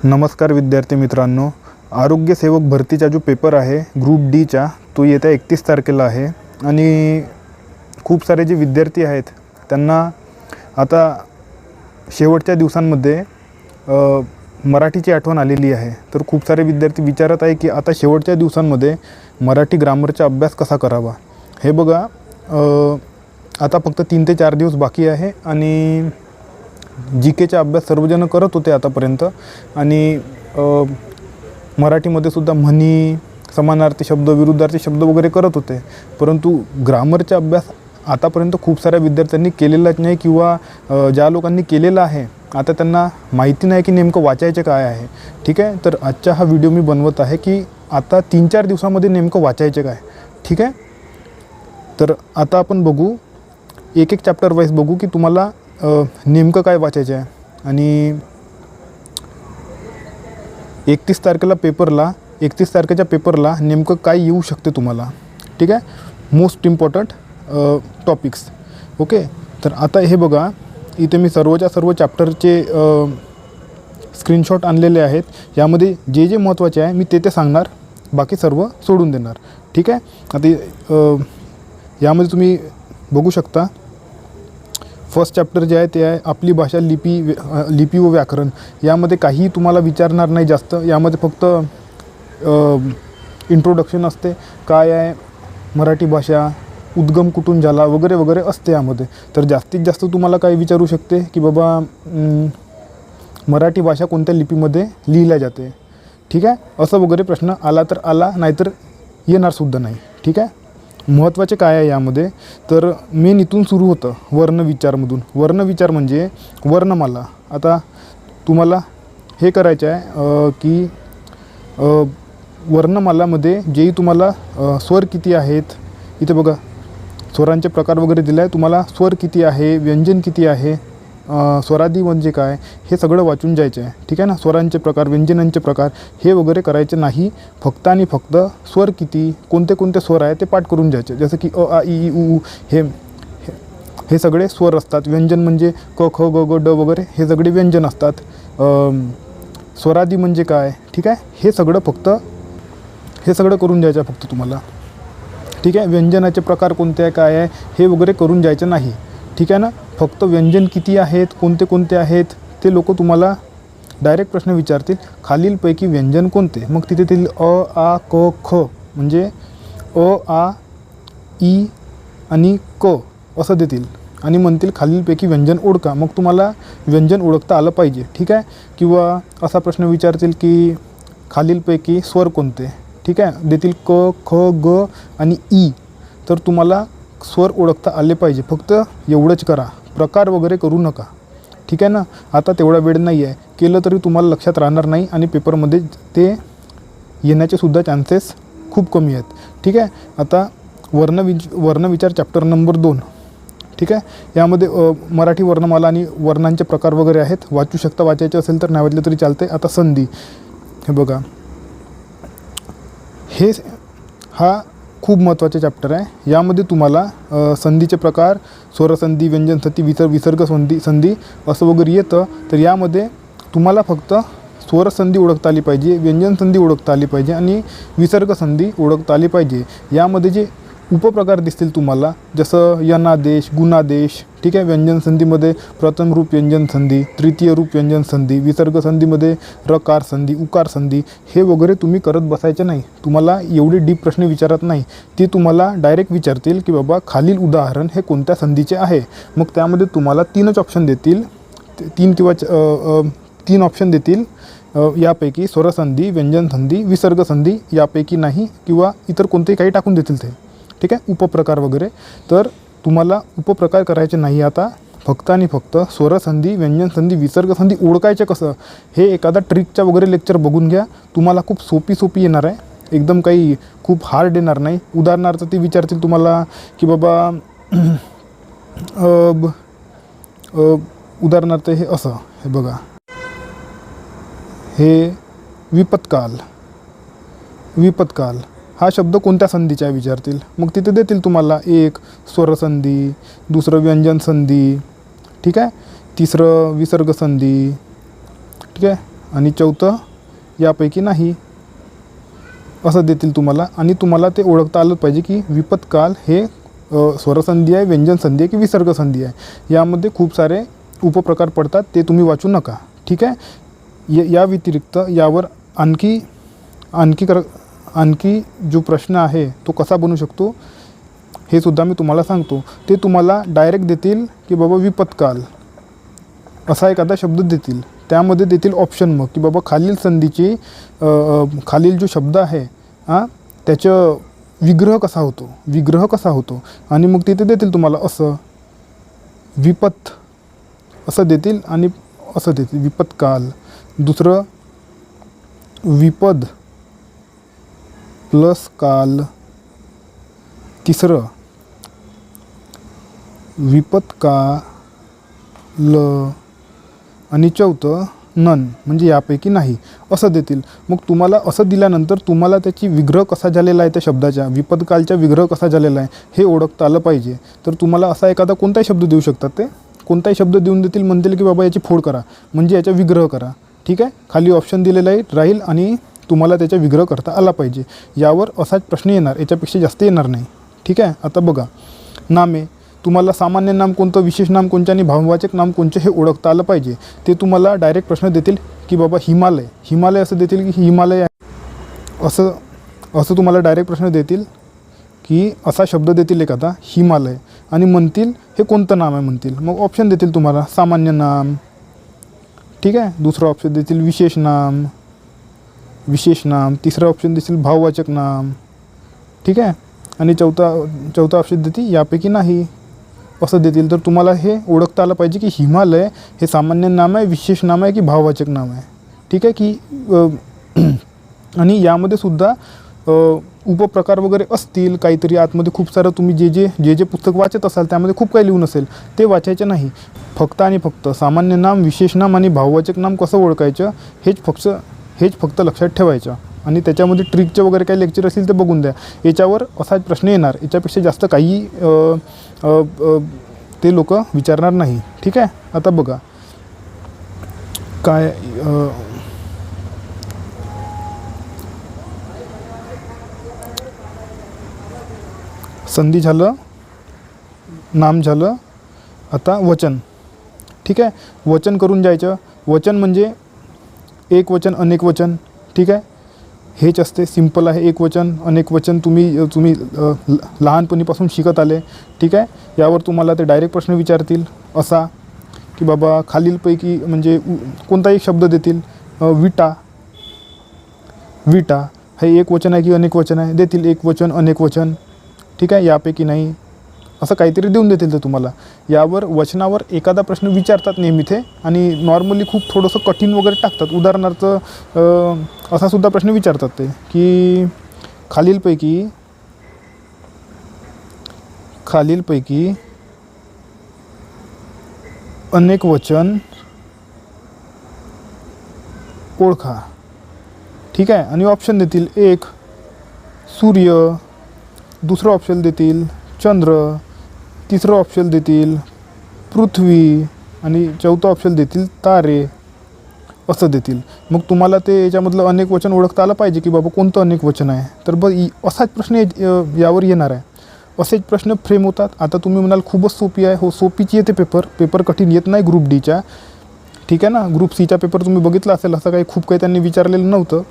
नमस्कार विद्यार्थी मित्रांनो, आरोग्य सेवक भरतीचा जो पेपर आहे ग्रुप डीचा तो येत्या 31 तारखेला आहे आणि खूप सारे जे विद्यार्थी आहेत त्यांना आता शेवटच्या दिवसांमध्ये मराठीची आठवण आलेली आहे। तर खूप सारे विद्यार्थी विचारत आहे की आता शेवटच्या दिवसांमध्ये मराठी ग्रामरचा अभ्यास कसा करावा। हे बघा, आता फक्त 3 ते 4 दिवस बाकी आहे आणि जीकेचा अभ्यास सर्वजण करत होते आतापर्यंत आणि मराठीमध्ये सुद्धा म्हणी, समानार्थी शब्द, विरुद्धार्थी शब्द वगैरे करत होते, परंतु ग्रामरचा अभ्यास आतापर्यंत खूप साऱ्या विद्यार्थ्यांनी केलेलाच नाही किंवा ज्या लोकांनी केलेला आहे आता त्यांना माहिती नाही की नेमकं वाचायचे काय आहे। ठीक आहे, तर आजचा हा व्हिडिओ मी बनवत आहे की आता 3-4 दिवसामध्ये नेमकं वाचायचे काय। ठीक आहे, तर आता आपण बघू, एक एक चॅप्टर वाईज बघू की तुम्हाला नेमकं काय वाचायचं आहे आणि 31 तारखेच्या पेपरला नेमकं काय येऊ शकते तुम्हाला। ठीक आहे, मोस्ट इम्पॉर्टंट टॉपिक्स। ओके, तर आता हे बघा, इथे मी सर्वच्या सर्व चॅप्टरचे स्क्रीनशॉट आणलेले आहेत। यामध्ये जे जे महत्त्वाचे आहे मी ते सांगणार, बाकी सर्व सोडून देणार। ठीक आहे, आता यामध्ये तुम्ही बघू शकता फर्स्ट चॅप्टर जे आहे ते आहे आपली भाषा, लिपी व व्याकरण। यामध्ये काही तुम्हाला विचारणार नाही जास्त, यामध्ये फक्त इंट्रोडक्शन असते, काय आहे मराठी भाषा, उद्गम कुठून झाला वगैरे वगैरे असते यामध्ये। तर जास्तीत जास्त तुम्हाला काय विचारू शकते की बाबा मराठी भाषा कोणत्या लिपीमध्ये लिहिल्या जाते। ठीक आहे, असं वगैरे प्रश्न आला तर आला, नाहीतर येणारसुद्धा नाही। ठीक आहे, महत्त्वाचे काय आहे यामध्ये, तर मेन इथून सुरू होतं वर्णविचारमधून। वर्णविचार म्हणजे वर्णमाला। आता तुम्हाला हे करायचं आहे की वर्णमालामध्ये जेही तुम्हाला स्वर किती आहेत, इथे बघा स्वरांचे प्रकार वगैरे दिले आहे, तुम्हाला स्वर किती आहे, व्यंजन किती आहे, स्वरादी म्हणजे काय, हे सगळं वाचून जायचं आहे। ठीक आहे ना, स्वरांचे प्रकार, व्यंजनांचे प्रकार हे वगैरे करायचे नाही, फक्त आणि फक्त स्वर किती, कोणते कोणते स्वर आहे ते पाठ करून जायचे। जसं की अ आ इ ई उ हे सगळे स्वर असतात। व्यंजन म्हणजे क ख ग ग ड वगैरे हे सगळे व्यंजन असतात। स्वरादी म्हणजे काय, ठीक आहे, हे सगळं करून जायचं फक्त तुम्हाला। ठीक आहे, व्यंजनाचे प्रकार कोणते आहे, काय आहे हे वगैरे करून जायचं नाही। ठीक आहे ना, फक्त व्यंजन किती आहेत, कोणते कोणते आहेत ते लोक तुम्हाला डायरेक्ट प्रश्न विचारतील, खालीलपैकी व्यंजन कोणते। मग तिथे येतील अ आ क ख, म्हणजे अ आ ई आणि क असं देतील आणि म्हणतील खालीलपैकी व्यंजन ओळखा। मग तुम्हाला व्यंजन ओळखता आलं पाहिजे। ठीक आहे, किंवा असा प्रश्न विचारतील की खालीलपैकी स्वर कोणते। ठीक आहे, देतील क ख ग आणि ई, तर तुम्हाला स्वर ओळखता आले पाहिजे। फक्त एवढंच करा, प्रकार वगैरे करू नका। ठीक आहे ना, आता तेवढा वेळ नाही आहे, केलं तरी तुम्हाला लक्षात राहणार नाही आणि पेपरमध्ये ते येण्याचे सुद्धा चान्सेस खूप कमी आहेत। ठीक आहे, आता वर्णविचार चॅप्टर नंबर 2। ठीक आहे, यामध्ये मराठी वर्णमाला आणि वर्णांचे प्रकार वगैरे आहेत, वाचू शकता, वाचायचे असेल तर नाही वाचले तरी चालते। आता संधी, हे बघा, हा खूप महत्त्वाचे चॅप्टर आहे। यामध्ये तुम्हाला संधीचे प्रकार, स्वरसंधी, व्यंजनसंधी, विसर्ग संधी असं वगैरे येतं। तर यामध्ये तुम्हाला फक्त स्वरसंधी ओळखता आली पाहिजे, व्यंजनसंधी ओळखता आली पाहिजे आणि विसर्गसंधी ओळखता आली पाहिजे। यामध्ये जे उपप्रकार दिसतील तुम्हाला, जसं यनादेश, गुणादेश। ठीक आहे, व्यंजनसंधीमध्ये प्रथम रूप व्यंजन संधी, तृतीय रूप व्यंजन संधी, विसर्गसंधीमध्ये रकार संधी, उकार संधी हे वगैरे तुम्ही करत बसायचे नाही। तुम्हाला एवढे डीप प्रश्न विचारत नाही, ते तुम्हाला डायरेक्ट विचारतील की बाबा खालील उदाहरण हे कोणत्या संधीचे आहे। मग त्यामध्ये तुम्हाला 3च ऑप्शन देतील, 3 किंवा 3 ऑप्शन देतील, यापैकी स्वरसंधी, व्यंजनसंधी, विसर्गसंधी यापैकी नाही, किंवा इतर कोणतेही काही टाकून देतील ते। ठीक आहे, उपप्रकार वगैरे, तर तुम्हाला उपप्रकार करायचे नाही आता, फक्त आणि फक्त स्वरसंधी, व्यंजनसंधी, विसर्गसंधी ओळखायचे कसं, हे एखादा ट्रिकचा वगैरे लेक्चर बघून घ्या, तुम्हाला खूप सोपी येणार आहे, एकदम काही खूप हार्ड येणार नाही। उदाहरणार्थ ते विचारतील तुम्हाला की बाबा उदाहरणार्थ हे असं, हे बघा, हे विपत्काल हा शब्द कोणत्या संधीचा आहे विचारतील। मग तिथे देतील तुम्हाला एक स्वरसंधी, दुसरं व्यंजन संधी, ठीक आहे, तिसरं विसर्ग संधी, ठीक आहे, आणि चौथं यापैकी नाही असं देतील तुम्हाला. आणि तुम्हाला ते ओळखता आलं पाहिजे की विपत्काल हे स्वरसंधी आहे, व्यंजनसंधी आहे की विसर्गसंधी आहे. यामध्ये खूप सारे उपप्रकार पडतात, ते तुम्ही वाचू नका. ठीक आहे. या व्यतिरिक्त यावर आणखी जो प्रश्न आहे तो कसा बनू शकतो हे सुद्धा मी तुम्हाला सांगतो. ते तुम्हाला डायरेक्ट देतील की बाबा विपत्काल असा एखादा शब्द देतील, त्यामध्ये देतील ऑप्शन मग की बाबा खालील संधीची खालील जो शब्द आहे त्याचं विग्रह कसा होतो आणि मग तिथे देतील तुम्हाला असं विपत असं देतील आणि असं देतील विपत्काल. दुसरं विपद प्लस काल. तिसरं विपत्काल आणि चौथं नन म्हणजे यापैकी नाही असं देतील. मग तुम्हाला असं दिल्यानंतर तुम्हाला त्याची विग्रह कसा झालेला आहे, त्या शब्दाच्या विपदकालचा विग्रह कसा झालेला आहे हे ओळखता आलं पाहिजे. तर तुम्हाला असा एखादा कोणताही शब्द देऊ शकतात, ते कोणताही शब्द देऊन देतील, म्हणतील की बाबा याची फोड करा म्हणजे याचा विग्रह करा. ठीक आहे. खाली ऑप्शन दिलेला आहे राहील आणि तुम्हाला त्याचा विग्रह करता आला पाहिजे. यावर असाच प्रश्न येणार, याच्यापेक्षा जास्त येणार नाही. ठीक आहे. आता बघा नामे, तुम्हाला सामान्य नाम कोणतं, विशेष नाम कोणतं आणि भाववाचक नाम कोणतं हे ओळखता आलं पाहिजे. ते तुम्हाला डायरेक्ट प्रश्न देतील की बाबा हिमालय असं देतील की हिमालय आहे असं तुम्हाला डायरेक्ट प्रश्न देतील की असा शब्द देतील एखादा हिमालय आणि म्हणतील हे कोणतं नाम आहे म्हणतील. मग ऑप्शन देतील तुम्हाला सामान्य नाम. ठीक आहे. दुसरं ऑप्शन देतील विशेष नाम. तिसरं ऑप्शन देतील भाववाचक नाम. ठीक आहे. आणि चौथा ऑप्शन देतील यापैकी नाही असं देतील. तर तुम्हाला हे ओळखता आलं पाहिजे की हिमालय हे सामान्य नाम आहे, विशेष नाम आहे की भाववाचक नाम आहे. ठीक आहे की आणि यामध्ये सुद्धा उपप्रकार वगैरे असतील काहीतरी आतमध्ये खूप सारं. तुम्ही जे पुस्तक वाचत असाल त्यामध्ये खूप काही लिहून असेल ते वाचायचे नाही. फक्त आणि फक्त सामान्य नाम, विशेष नाम आणि भाववाचक नाम कसं ओळखायचं हेच फक्त लक्षात ठेवायचं. आणि त्याच्यामध्ये ट्रिकचे वगैरे काही लेक्चर असतील ते बघून द्या. याच्यावर असाच प्रश्न येणार, याच्यापेक्षा जास्त काही ते लोक विचारणार नाही. ठीक आहे. आता बघा काय संधी झालं, नाम झालं, आता वचन. ठीक आहे. वचन करून जायचं. वचन म्हणजे एक वचन, अनेक वचन. ठीक आहे. हेच असते, सिंपल आहे. एक वचन, अनेक वचन तुम्ही लहानपणीपासून शिकत आले. ठीक आहे. यावर तुम्हाला ते डायरेक्ट प्रश्न विचारतील असा की बाबा खालीलपैकी म्हणजे कोणताही एक शब्द देतील. विटा हे एक वचन आहे की अनेक वचन आहे, देतील एक वचन, अनेक वचन. ठीक आहे. यापैकी नाही असं काहीतरी देऊन देतील ते तुम्हाला. यावर वचनावर एखादा प्रश्न विचारतात नेहमी ते, आणि नॉर्मली खूप थोडंसं कठीण वगैरे टाकतात. उदाहरणार्थ असा सुद्धा प्रश्न विचारतात ते की खालीलपैकी अनेक वचन ओळखा. ठीक आहे. आणि ऑप्शन देतील एक सूर्य, दुसरं ऑप्शन देतील चंद्र, तिसरं ऑप्शन देतील पृथ्वी आणि चौथं ऑप्शन देतील तारे असं देतील. मग तुम्हाला ते याच्यामधलं अनेक वचन ओळखता आलं पाहिजे की बाबा कोणतं अनेक वचन आहे. तर असाच प्रश्न यावर येणार आहे. असेच प्रश्न फ्रेम होतात. आता तुम्ही म्हणाल खूपच सोपी आहे. हो, सोपीची येते पेपर कठीण येत नाही ग्रुप डीच्या. ठीक आहे ना. ग्रुप सीचा पेपर तुम्ही बघितला असेल, असं काही खूप काही त्यांनी विचारलेलं नव्हतं.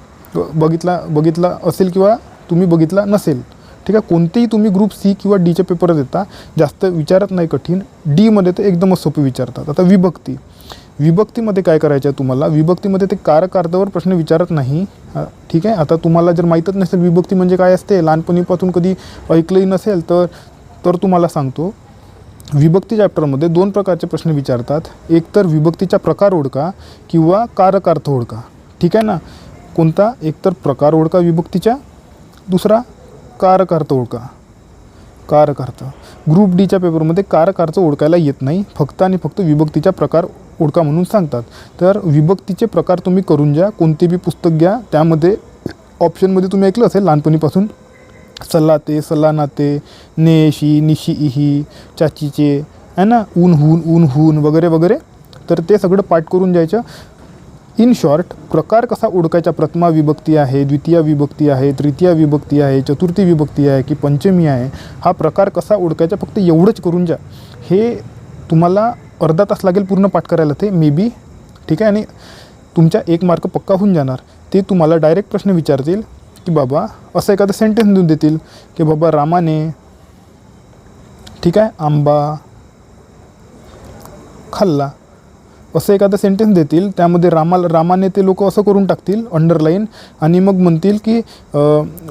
बघितला असेल किंवा तुम्ही बघितला नसेल. ठीक आहे. कोणतेही तुम्ही ग्रुप सी किंवा डीचे पेपर देता, जास्त विचारत नाही कठीण. डीमध्ये तर एकदमच सोपे विचारतात. आता विभक्तीमध्ये काय करायचं आहे तुम्हाला, विभक्तीमध्ये ते कारकार्थावर प्रश्न विचारत नाही. ठीक आहे. आता तुम्हाला जर माहीतच नसेल विभक्ती म्हणजे काय असते, लहानपणीपासून कधी ऐकलंही नसेल तर तुम्हाला सांगतो. विभक्ती चॅप्टरमध्ये 2 प्रकारचे प्रश्न विचारतात. एक तर विभक्तीचा प्रकार ओळखा किंवा कारकार्थ ओळखा. ठीक आहे ना. कोणता, एक तर प्रकार ओळखा विभक्तीचा, दुसरा कारकार्थ ओळखा. कारकार्थ ग्रुप डीच्या पेपरमध्ये कारकार्थ ओळखायला येत नाही, फक्त आणि फक्त विभक्तीचा प्रकार ओळखा म्हणून सांगतात. तर विभक्तीचे प्रकार तुम्ही करून जा. कोणते बी पुस्तक घ्या, त्यामध्ये ऑप्शनमध्ये तुम्ही ऐकलं असेल लहानपणीपासून सल्लाते, सल्लानाते, नेशी, निशीही, चाचीचे आहे ना, ऊन हून वगैरे वगैरे. तर ते सगळं पाठ करून जायचं. इन शॉर्ट, प्रकार कसा ओळखायचा, प्रथमा विभक्ती आहे, द्वितीय विभक्ती आहे, तृतीय विभक्ती आहे, चतुर्थी विभक्ती आहे की पंचमी आहे, हा प्रकार कसा ओळखायचा फक्त एवढंच करून जा. हे तुम्हाला अर्धा तास लागेल पूर्ण पाठ करायला ते मे बी, ठीक आहे. आणि तुमच्या 1 मार्क पक्का होऊन जाणार. ते तुम्हाला डायरेक्ट प्रश्न विचारतील की बाबा असं एखादं सेंटेन्स देऊन देतील की बाबा रामाने, ठीक आहे, आंबा खाल्ला, असं एखादं सेंटेन्स देतील. त्यामध्ये रामाने ते लोक असं करून टाकतील अंडरलाईन, आणि मग म्हणतील की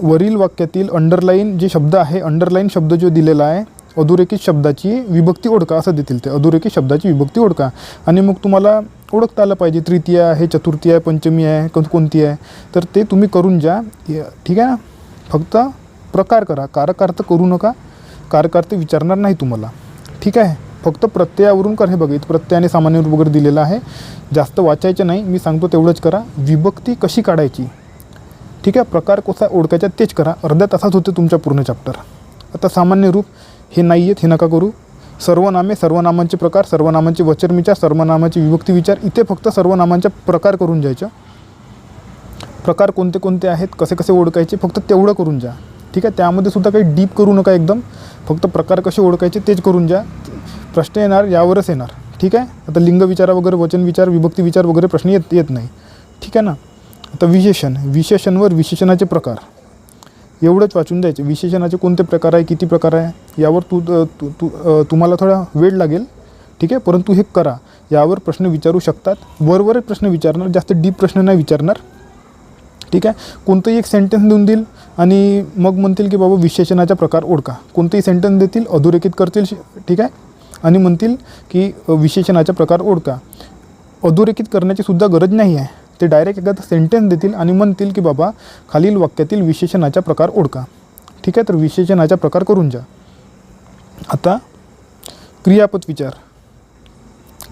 वरील वाक्यातील अंडरलाईन जे शब्द आहे, अंडरलाईन शब्द जो दिलेला आहे, अधोरेखित शब्दाची विभक्ती ओळखा असं देतील ते, अधोरेखित शब्दाची विभक्ती ओळखा. आणि मग तुम्हाला ओळखता आलं पाहिजे तृतीय आहे, चतुर्थी आहे, पंचमी आहे, कोणती आहे. तर ते तुम्ही करून जा, ठीक आहे ना. फक्त प्रकार करा, कारकार्थ करू नका, कारकार्थ विचारणार नाही तुम्हाला, ठीक आहे. फक्त प्रत्ययावरून कर. हे बघा इथं प्रत्यय आणि सामान्य रूप वगैरे दिलेलं आहे, जास्त वाचायचं नाही, मी सांगतो तेवढंच करा. विभक्ती कशी काढायची, ठीक आहे, प्रकार कसा ओळखायचा तेच करा. अर्ध्या तासात होते तुमच्या पूर्ण चॅप्टर. आता सामान्य रूप हे नाही आहेत, हे नका करू. सर्वनामे, सर्वनामांचे प्रकार, सर्वनामांचे वचन विचार, सर्वनामांचे विभक्ती विचार, इथे फक्त सर्वनामांचे प्रकार करून जायचं. प्रकार कोणते कोणते आहेत, कसे कसे ओळखायचे, फक्त तेवढं करून जा, ठीक आहे. त्यामध्ये सुद्धा काही डीप करू नका एकदम, फक्त प्रकार कसे ओळखायचे तेच करून जा. प्रश्न येणार यावरच येणार, ठीक आहे. आता लिंग विचारा वगैरे, वचन विचार, विभक्ती विचार वगैरे प्रश्न येत नाही, ठीक आहे ना. आता विशेषण, विशेषणवर विशेषणाचे प्रकार एवढंच वाचून द्यायचे. विशेषणाचे कोणते प्रकार आहे, किती प्रकार आहे, यावर तुम्हाला थोडा वेळ लागेल, ठीक आहे, परंतु हे करा. यावर प्रश्न विचारू शकतात, वरवरच प्रश्न विचारणार, जास्त डीप प्रश्न नाही विचारणार, ठीक आहे. कोणतंही एक सेंटेन्स देऊन देईल आणि मग म्हणतील की बाबा विशेषणाचा प्रकार ओळखा. कोणतेही सेंटेन्स देतील, अधोरेखित करतील, ठीक आहे, आणि म्हणतील की विशेषणाचा प्रकार ओळखा. अधोरेखित करण्याची सुद्धा गरज नाही आहे, ते डायरेक्ट एखादा सेंटेन्स देतील आणि म्हणतील की बाबा खालील वाक्यातील विशेषणाचा प्रकार ओळखा, ठीक आहे. तर विशेषणाचा प्रकार करून जा. आता क्रियापद विचार,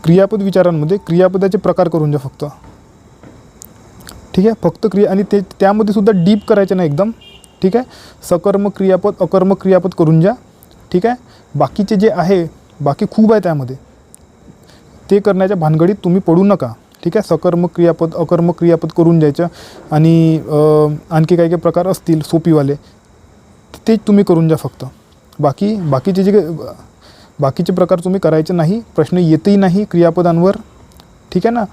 क्रियापद विचारांमध्ये क्रियापदाचे प्रकार करून जा फक्त, ठीक आहे. फक्त क्रिया, आणि त्यामध्ये सुद्धा डीप करायचं नाही एकदम, ठीक आहे. सकर्मक क्रियापद, अकर्मक क्रियापद करून जा, ठीक आहे. बाकीचे जे आहे, बाकी खूप आहे त्यामध्ये, ते करण्याच्या भानगडीत तुम्ही पडू नका, ठीक आहे. सकर्मक क्रियापद, अकर्मक क्रियापद करून द्यायचं. आणि आणखी काही काही प्रकार असतील सोपीवाले, तेच तुम्ही करून जा फक्त. बाकीचे प्रकार तुम्ही करायचे नाही, प्रश्न येतही नाही क्रियापदांवर, ठीक आहे ना.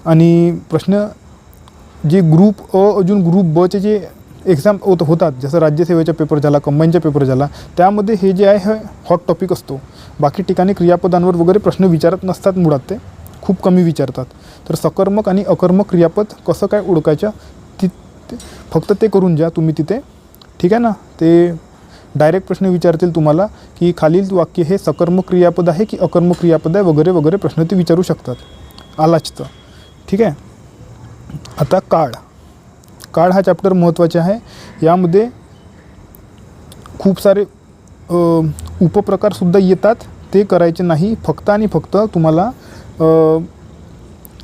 आणि प्रश्न जे ग्रुप अ अजून ग्रुप बचे जे एक्झाम होतात, जसं राज्यसेवेचा पेपर झाला, कंबाईनचा पेपर झाला, त्यामध्ये हे जे आहे हॉट टॉपिक असतो. बाकी ठिकाणी क्रियापदांवर वगैरे प्रश्न विचारत नसतात, मुळात ते खूप कमी विचारतात. तर सकर्मक आणि अकर्मक क्रियापद कसं काय ओळखायचं, फक्त ते करून जा तुम्ही तिथे, ठीक आहे ना. ते डायरेक्ट प्रश्न विचारतील तुम्हाला की खालील वाक्य हे सकर्मक क्रियापद आहे की अकर्मक क्रियापद आहे वगैरे वगैरे प्रश्न ते विचारू शकतात. आलाच तर, ठीक आहे. आता काळ हा चॅप्टर महत्त्वाचा आहे. यामध्ये खूप सारे उपप्रकारसुद्धा येतात, ते करायचे नाही. फक्त आणि फक्त तुम्हाला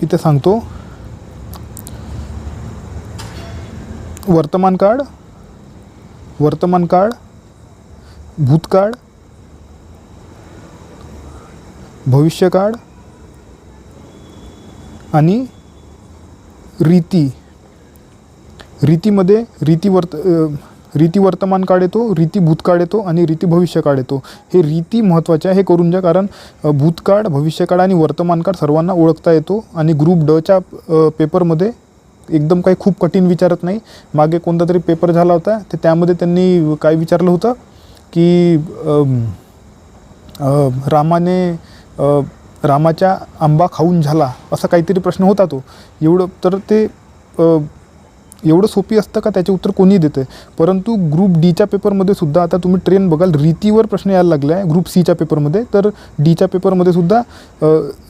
इथे सांगतो, वर्तमान काळ, भूतकाळ, भविष्यकाळ आणि रीतीमध्ये रीती वर्तमान काळ येतो, रीती भूतकाळ येतो आणि रीती भविष्यकाळ येतो. हे रीती महत्त्वाचे आहे, हे करून जा. कारण भूतकाळ, भविष्यकाळ आणि वर्तमान काळ सर्वांना ओळखता येतो. आणि ग्रुप डच्या पेपरमध्ये एकदम काही खूप कठीण विचारत नाही. मागे कोणता तरी पेपर झाला होता, तर त्यामध्ये त्यांनी काय विचारलं होतं की रामाच्या आंबा खाऊन झाला, असा काहीतरी प्रश्न होता तो. एवढं तर ते एवढं सोपी असतं का, त्याचे उत्तर कोणी देतं. परंतु ग्रुप डीच्या पेपरमध्ये सुद्धा आता तुम्ही ट्रेन बघाल, रीतीवर प्रश्न यायला लागला आहे ग्रुप सीच्या पेपरमध्ये. तर डीच्या पेपरमध्ये सुद्धा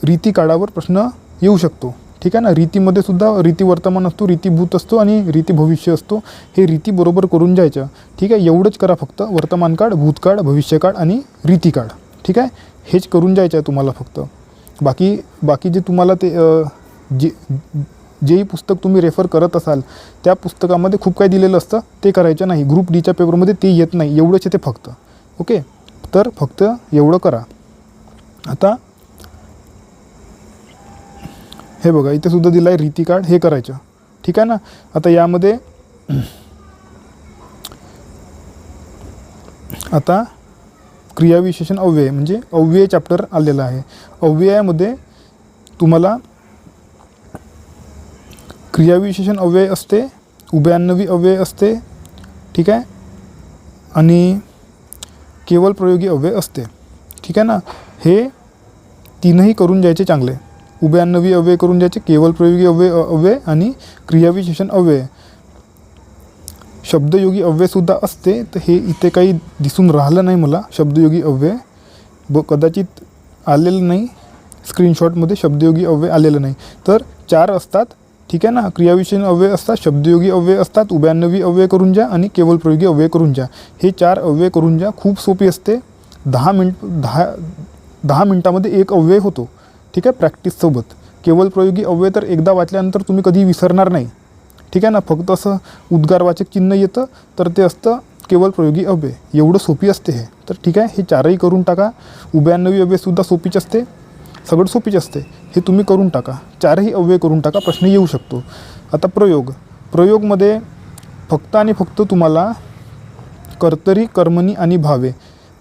रीती काळावर प्रश्न येऊ शकतो, ठीक आहे ना. रीतीमध्ये सुद्धा रीती वर्तमान असतो, रीती भूत असतो आणि रीती भविष्य असतो. हे रीती बरोबर करून जायचं, ठीक आहे. एवढंच करा फक्त, वर्तमान काळ, भूतकाळ, भविष्यकाळ आणि रीतीकाळ, ठीक आहे. हेच करून जायचं आहे तुम्हाला फक्त. बाकी जे तुम्हाला ते जेही पुस्तक तुम्ही रेफर करत असाल, त्या पुस्तकामध्ये खूप काही दिलेलं असतं, ते करायचं नाही. ग्रुप डीच्या पेपरमध्ये ते येत नाही, एवढंच येते फक्त, ओके. तर फक्त एवढं करा. आता हे बघा इथे सुद्धा दिला आहे रीती काढ, हे करायचं. ठीक आहे ना. आता यामध्ये आता क्रियाविशेषण अव्यय म्हणजे अव्यय चॅप्टर आलेलं आहे. अव्ययामध्ये तुम्हाला क्रियाविशेषण अव्यय असते, उभयान्वयी अव्यय असते. ठीक आहे. आणि केवळ प्रयोगी अव्यय असते. ठीक आहे ना. हे तीनही करून जायचे चांगले. उभयान्वयी अव्यय करून जायचे, केवळ प्रयोगी अव्यय आणि क्रियाविशेषण अव्यय. शब्दयोगी अव्ययसुद्धा असते. तर हे इथे काही दिसून राहिलं नाही मला शब्दयोगी अव्यय, कदाचित आलेलं नाही स्क्रीनशॉटमध्ये. शब्दयोगी अव्यय आलेलं नाही. तर 4 असतात. ठीक आहे ना. क्रियाविशेषण अव्यय असतात, शब्दयोगी अव्यय असतात, उभयान्वयी अव्यय करून जा आणि केवळ प्रयोगी अव्यय करून जा. हे 4 अव्यय करून जा. खूप सोपी असते. 10 मिनटामध्ये एक अव्यय होतो. ठीक आहे. प्रॅक्टिससोबत. केवळ प्रयोगी अव्यय तर एकदा वाचल्यानंतर तुम्ही कधी विसरणार नाही. ठीक आहे ना. फक्त असं उद्गारवाचक चिन्ह येतं तर ते असतं केवळ प्रयोगी अव्यय. एवढं सोपी असते हे. तर ठीक आहे. हे 4ही करून टाका. उभयान्वयी अव्ययसुद्धा सोपीच असते, सगळं सोपीच असते. हे तुम्ही करून टाका. 4ही अव्यय करून टाका, प्रश्न येऊ शकतो. आता प्रयोगमध्ये फक्त आणि फक्त तुम्हाला कर्तरी, कर्मणी आणि भावे,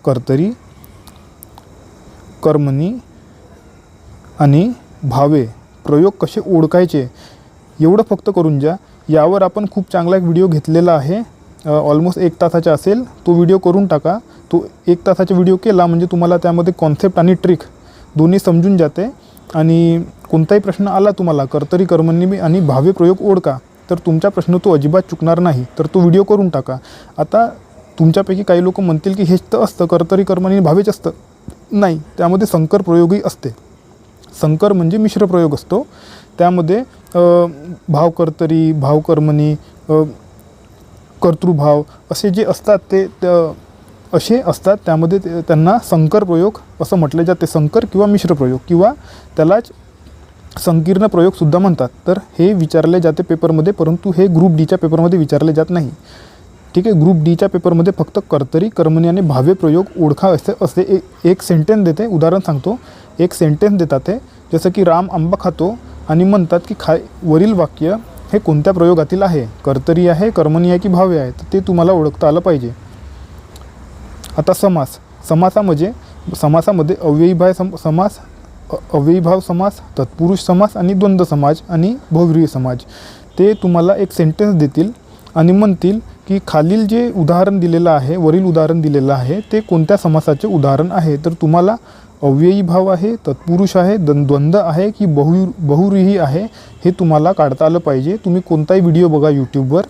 कर्तरी, कर्मणी आणि भावे प्रयोग कसे ओळखायचे एवढं फक्त करून जा. यावर आपण खूप चांगला एक व्हिडिओ घेतलेला आहे, ऑलमोस्ट 1 तासाचा असेल. तो व्हिडिओ करून टाका. तो 1 तासाचा व्हिडिओ केला म्हणजे तुम्हाला त्यामध्ये कॉन्सेप्ट आणि ट्रिक दोन्ही समजून जाते. आणि कोणताही प्रश्न आला तुम्हाला कर्तरी, कर्मणी आणि भावे प्रयोग ओळखा, तर तुमचा प्रश्न तो अजिबात चुकणार नाही. तर तो व्हिडिओ करून टाका. आता तुमच्यापैकी काही लोक म्हणतील की हेच तर असतं, कर्तरी, कर्मणी भावेच असतं. नाही, त्यामध्ये संकर प्रयोगही असते. संकर म्हणजे मिश्र प्रयोग असतो. त्यामध्ये भावकर्तरी, भावकर्मणी, कर्तृभाव असे जे असतात ते असे असतात. त्यामध्ये त्यांना संकर प्रयोग असं म्हटले जाते. संकर किंवा मिश्र प्रयोग किंवा त्यालाच संकीर्ण प्रयोगसुद्धा म्हणतात. तर हे विचारले जाते पेपरमध्ये, परंतु हे ग्रुप डीच्या पेपरमध्ये विचारले जात नाही. ठीक आहे. ग्रुप डीच्या पेपरमध्ये फक्त कर्तरी, कर्मणी आणि भावे प्रयोग ओळखा असे एक सेंटेन्स देते. उदाहरण सांगतो. एक सेंटेन्स देतात ते, जसं की राम आंबा खातो आणि म्हणतात की वरील वाक्य हे कोणत्या प्रयोगातील आहे, कर्तरी आहे, कर्मणी आहे की भावे आहे. तर ते तुम्हाला ओळखता आलं पाहिजे. आता समासामध्ये अव्ययीभाव समास, अव्ययीभाव समास, तत्पुरुष समास आणि द्वंद्व समास आणि बहुव्रीही समास. ते तुम्हाला एक सेंटेन्स देतील आणि म्हणतील की खालील जे उदाहरण दिलेलं आहे, वरील उदाहरण दिलेलं आहे, ते कोणत्या समासाचे उदाहरण आहे. तर तुम्हाला अव्ययीभाव आहे, तत्पुरुष आहे, द्वंद्व आहे की बहुव्रीही आहे, हे तुम्हाला काढता आलं पाहिजे. तुम्ही कोणताही व्हिडिओ बघा यूट्यूबवर,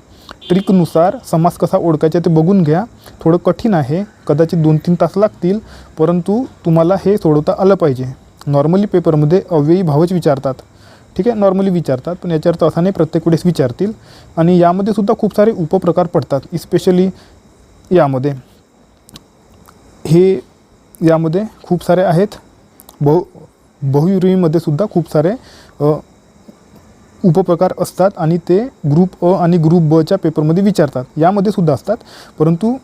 ट्रिकनुसार समास कसा ओळखायचा ते बघून घ्या. थोडं कठीण आहे, कदाचित 2-3 तास लागतील, परंतु तुम्हाला हे सोडवता आलं पाहिजे. नॉर्मली पेपरमध्ये अव्ययीभावच विचारतात. ठीक आहे. नॉर्मली विचारतात, पण याचा अर्थ असा नाही प्रत्येक वेळेस विचारतील. आणि यामध्ये सुद्धा खूप सारे उपप्रकार पडतात. इस्पेशली यामध्ये खूप सारे आहेत. बहुव्रीहीमध्ये सुद्धा खूप सारे उपप्रकार असतात आणि ते ग्रुप अ आणि ग्रुप बच्या पेपरमध्ये विचारतात. यामध्ये सुद्धा असतात, परंतु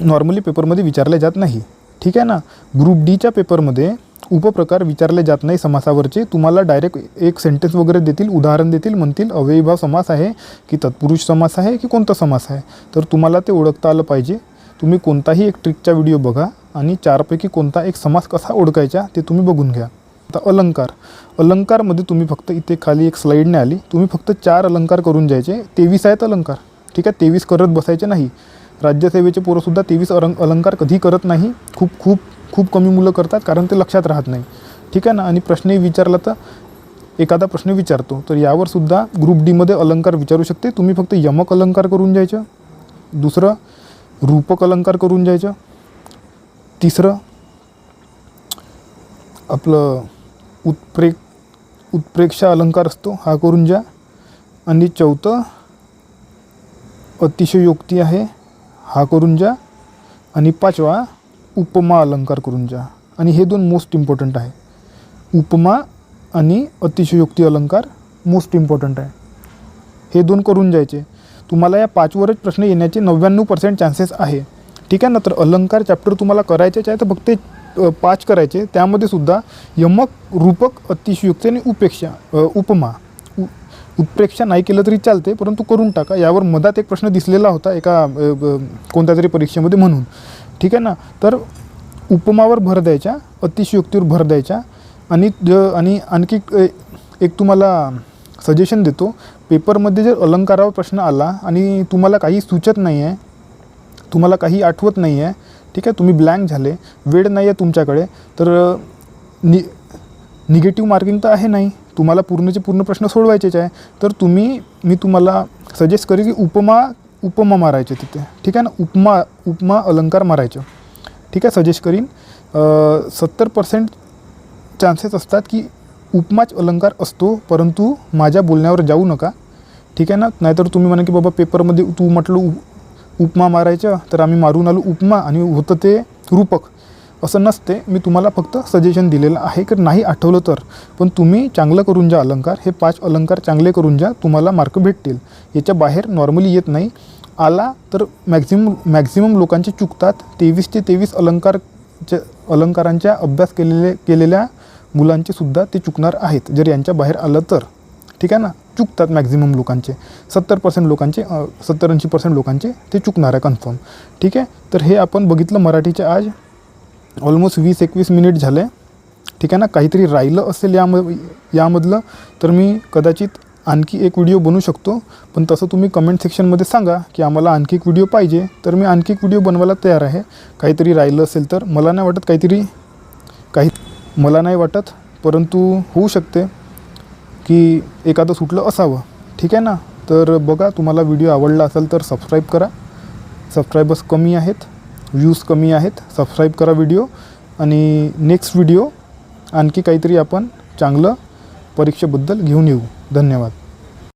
नॉर्मली पेपरमध्ये विचारले जात नाही. ठीक आहे ना. ग्रुप डीच्या पेपरमध्ये उपप्रकार विचारले जात नाही समासावरचे. तुम्हाला डायरेक्ट एक सेंटेन्स वगैरे देतील, उदाहरण देतील, म्हणतील अव्ययीभाव समास आहे की तत्पुरुष समास आहे की कोणता समास आहे. तर तुम्हाला ते ओळखता आलं पाहिजे. तुम्ही कोणताही एक ट्रिकचा व्हिडिओ बघा आणि 4पैकी कोणता एक समास कसा ओळखायचा ते तुम्ही बघून घ्या. आता अलंकारमध्ये तुम्ही फक्त इथे खाली एक स्लाईडने आली, तुम्ही फक्त 4 अलंकार करून जायचे. 23 आहेत अलंकार. ठीक आहे. 23 करत बसायचे नाही. राज्यसेवेचे पोरंसुद्धा 23 अलंकार कधी करत नाही. खूप कमी मुलं करतात, कारण ते लक्षात राहत नाही. ठीक आहे ना. आणि प्रश्नही विचारला तर एखादा प्रश्न विचारतो, तर यावर सुद्धा ग्रुप डीमध्ये अलंकार विचारू शकते. तुम्ही फक्त यमक अलंकार करून जायचं. दुसरं रूपक अलंकार करून जायचं. तिसरं आपलं उत्प्रेक्षा अलंकार असतो, हा करून जा. आणि चौथं अतिशयोक्ती आहे, हा करून जा. आणि 5वा उपमा अलंकार करून जा. आणि हे 2 मोस्ट इम्पॉर्टंट आहे. उपमा आणि अतिशयोक्ती अलंकार मोस्ट इम्पॉर्टंट आहे. हे 2 करून जायचे. तुम्हाला या 5वरच प्रश्न येण्याचे 99% चान्सेस आहे. ठीक आहे ना. तर अलंकार चॅप्टर तुम्हाला करायचेच आहे, तर फक्त 5 करायचे. त्यामध्ये सुद्धा यमक, रूपक, अतिशयोक्ती आणि उपेक्षा उपमा उत्प्रेक्षा नाही केलं तरी चालते, परंतु करून टाका. यावर मधात एक प्रश्न दिसलेला होता एका कोणत्या तरी परीक्षेमध्ये म्हणून. ठीक आहे ना. तर उपमावर भर द्यायच्या, अतिशयोक्तीवर भर द्यायच्या. आणि आणखी एक तुम्हाला सजेशन देतो. पेपरमध्ये जर अलंकारावर प्रश्न आला आणि तुम्हाला काही सुचत नाही आहे, तुम्हाला काही आठवत नाही आहे, ठीक आहे, तुम्ही ब्लँक झाले, वेळ नाही आहे तुमच्याकडे, तर निगेटिव्ह मार्किंग तर आहे नाही, तुम्हाला पूर्णचे पूर्ण प्रश्न सोडवायचेच आहे. तर मी तुम्हाला सजेस्ट करेन की उपमा मारायचे तिथे. ठीक आहे ना. उपमा अलंकार मारायचं. ठीक आहे, सजेस्ट करीन. 70% चान्सेस असतात की उपमाच अलंकार असतो, परंतु माझ्या बोलण्यावर जाऊ नका. ठीक आहे ना. नाहीतर तुम्ही म्हणा की बाबा पेपरमध्ये तू म्हटलं उपमा मारायचं, तर आम्ही मारून आलो उपमा आणि होतं ते रूपक. असं नसते. मी तुम्हाला फक्त सजेशन दिलेलं आहे की नाही आठवलं तर, पण तुम्ही चांगलं करून जा अलंकार. हे 5 अलंकार चांगले करून जा, तुम्हाला मार्क भेटतील. याच्या बाहेर नॉर्मली येत नाही. आला तर मॅक्झिमम लोकांचे चुकतात. 23 ते 23 अलंकारांच्या अभ्यास केलेल्या मुलांचे सुद्धा ते चुकणार आहेत, जर यांच्या बाहेर आलं तर. ठीक आहे ना. चुकतात मॅक्झिमम लोकांचे. 70% लोकांचे 70-80% लोकांचे ते चुकणार आहे कन्फर्म. ठीक आहे. तर हे आपण बघितलं मराठीचे आज. ऑलमोस्ट 20-21 मिनिट झाले. ठीक आहे ना. काहीतरी राहिलं असेल यामधलं तर मी कदाचित आणखी एक व्हिडिओ बनवू शकतो, पण तसं तुम्ही कमेंट सेक्शनमध्ये सांगा की आम्हाला आणखी एक व्हिडिओ पाहिजे, तर मी आणखी एक व्हिडिओ बनवायला तयार आहे. काहीतरी राहिलं असेल तर. मला नाही वाटत, परंतु होऊ शकते की एखादं सुटलं असावं. ठीक आहे ना. तर बघा, तुम्हाला व्हिडिओ आवडला असेल तर सबस्क्राईब करा. सबस्क्रायबर्स कमी आहेत, व्ह्यूज कमी आहेत. सबस्क्राईब करा व्हिडिओ. आणि नेक्स्ट व्हिडिओ आणखी काहीतरी आपण चांगलं परीक्षेबद्दल घेऊन येऊ. धन्यवाद.